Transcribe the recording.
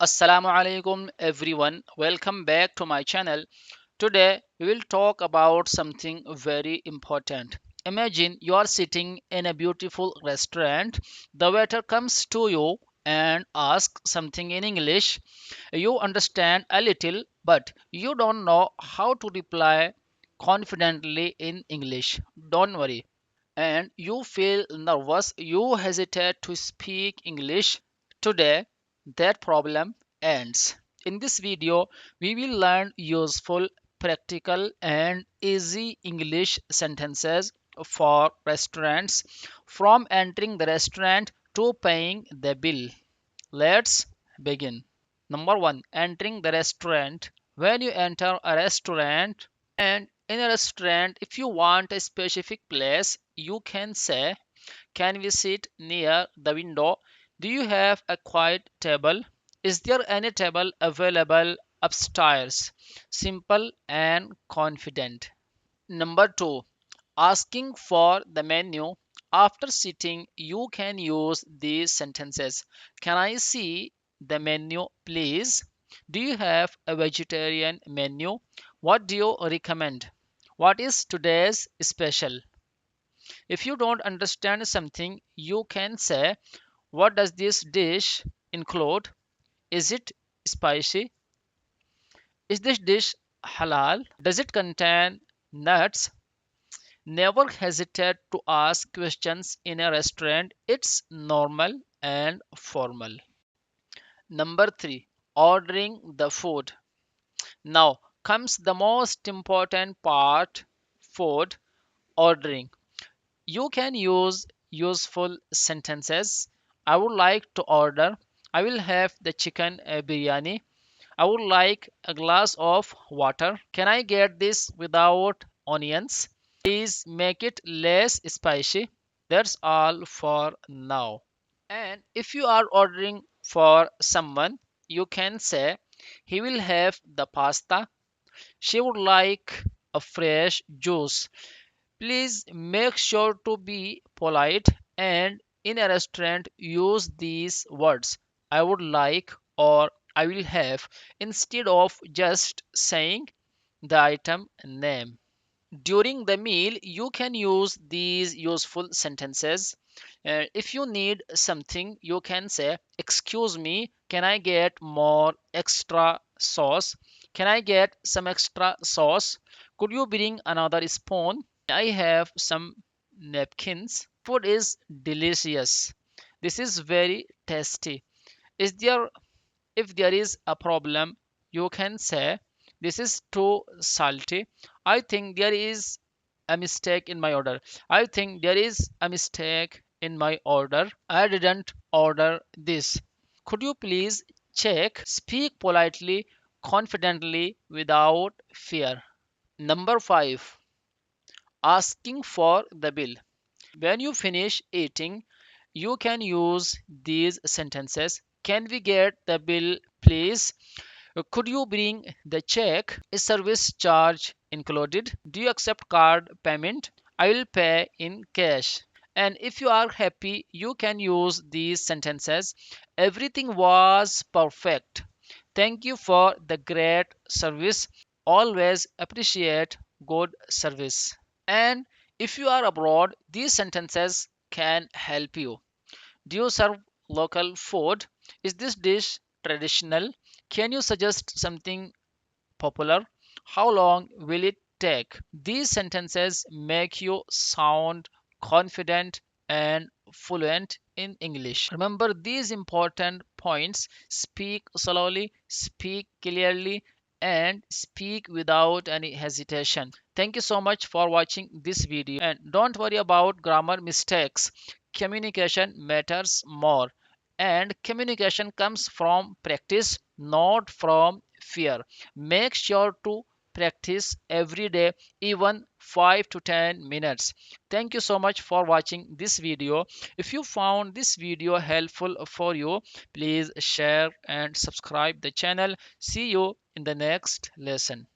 Assalamu alaikum everyone. Welcome back to my channel. Today we will talk about something very important. Imagine you are sitting in a beautiful restaurant. The waiter comes to you and asks something in English. You understand a little, but you don't know how to reply confidently in English. Don't worry. And you feel nervous. You hesitate to speak English. Today, that problem ends. In this video, we will learn useful, practical, and easy English sentences for restaurants from entering the restaurant to paying the bill. Let's begin. Number one, entering the restaurant. When you enter a restaurant, and in a restaurant, if you want a specific place, you can say, can we sit near the window? Do you have a quiet table? Is there any table available upstairs? Simple and confident. Number two, asking for the menu. After sitting, you can use these sentences. Can I see the menu, please? Do you have a vegetarian menu? What do you recommend? What is today's special? If you don't understand something, you can say, what does this dish include? Is it spicy? Is this dish halal? Does it contain nuts? Never hesitate to ask questions in a restaurant. It's normal and formal. Number three, ordering the food. Now comes the most important part, food ordering. You can use useful sentences. I would like to order. I will have the chicken biryani. I would like a glass of water. Can I get this without onions? Please make it less spicy. That's all for now. And if you are ordering for someone, you can say, he will have the pasta. She would like a fresh juice. Please make sure to be polite and in a restaurant use these words, I would like or I will have, instead of just saying the item name. During the meal, you can use these useful sentences. If you need something, you can say, excuse me, can I get more extra sauce? Can I get some extra sauce? Could you bring another spoon? I have some napkins. Food is delicious. This is very tasty. Is there If there is a problem, you can say, this is too salty. I think there is a mistake in my order. I think there is a mistake in my order. I didn't order this. Could you please check? Speak politely, confidently, without fear. Number 5, asking for the bill. When you finish eating, you can use these sentences. Can we get the bill, please? Could you bring the check? Is service charge included? Do you accept card payment? I will pay in cash. And if you are happy, you can use these sentences. Everything was perfect. Thank you for the great service. Always appreciate good service. And if you are abroad, these sentences can help you. Do you serve local food? Is this dish traditional? Can you suggest something popular? How long will it take? These sentences make you sound confident and fluent in English. Remember these important points: speak slowly, speak clearly, and speak without any hesitation. Thank you so much for watching this video, and don't worry about grammar mistakes. Communication matters more, and communication comes from practice, not from fear. Make sure to practice every day, even 5 to 10 minutes. Thank you so much for watching this video. If you found this video helpful for you, please share and subscribe the channel. See you in the next lesson.